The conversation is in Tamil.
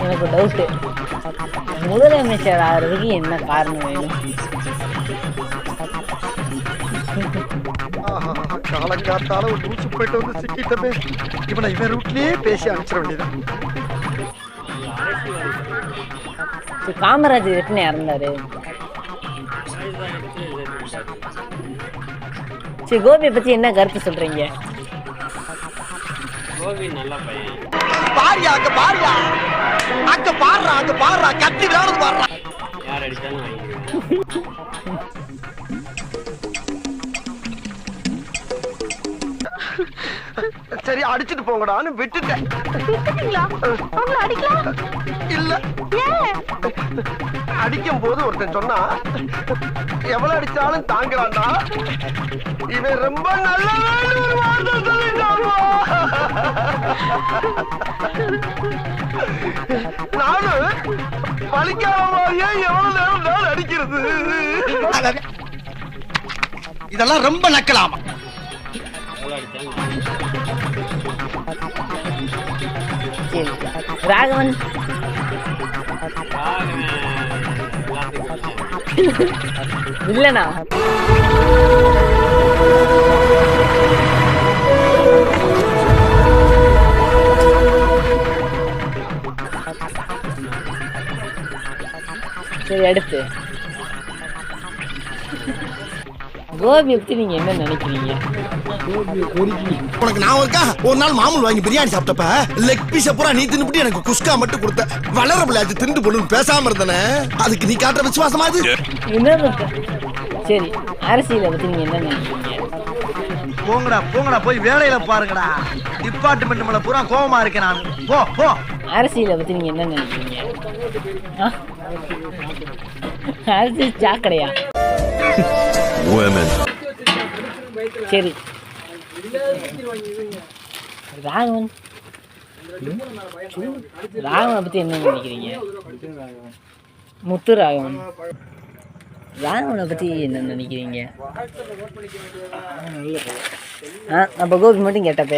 எனக்கு டவுட்டு, முதலமைச்சர் ஆகிறதுக்கு என்ன காரணம் வேணும்? காலங்காத்தால ஒரு லூசு போயிட்டு வந்து சிக்கிட்டமே. இவனை இவன் ரூட்லயே பேசி அனுப்பிச்சிட வேண்டியதான். காமராஜர் எத்தனை இறந்தாரு? சரி, கோபியை பத்தி என்ன கருத்து சொல்றீங்க? கோபி நல்ல பையன். பாரியா அங்க பாரியா, அங்க பாடுறா, அங்க பாடுறா, கத்தி விளையாடுறது பாடுறா. யார் அடிச்சாலும் வாங்கிடுவேன். சரி அடிச்சுட்டு போங்கடான்னு விட்டுட்டேன். இல்ல அடிக்கும் போது ஒருத்தன் சொன்னா, எவ்வளவு அடிச்சாலும் தாங்குறான்டா, இவன் ரொம்ப நல்லவன் ஒரு வார்த்தை சொல்லிட்டாமா. நானும் பழிக்காமயே எவ்வளவு நேரம் நான் அடிக்கிறது. இதெல்லாம் ரொம்ப நக்கலாமா? ராகவன் இல்லனா? சரி, அடுத்து கோபியை பத்தி நீங்க என்ன நினைக்கிறீங்க? உனக்கு நான் இருக்கா, ஒரு நாள் மாமூல் வாங்கி பிரியாணி சாப்பிட்டப்ப லெக் பீஸ பூரா நீ தின்னுபிட்டு எனக்கு குஸ்கா மட்டும் கொடுத்த. வளர பிள்ளையாச்சு திண்டு பொண்ணு பேசாம இருந்தன. அதுக்கு நீ காட்டுற விசுவாசமா அது? என்ன? சரி, அரசியலை பத்தி நீங்க என்ன நினைக்கிறீங்க? போங்கடா போங்கடா, போய் வேலையில பாருங்கடா. டிபார்ட்மெண்ட் மேல பூரா கோவமா இருக்கேன் நான். போ போ. அரசியலை பத்தி நீங்க என்ன நினைக்கிறீங்க? அரசியல் சாக்கடையா? சரி, ராகவன் ராகவனை பத்தி என்ன நினைக்கிறீங்க? முத்து ராகவன் ராகவனை பத்தி என்ன நினைக்கிறீங்க? நம்ம கோபி மட்டும் கேட்டப்ப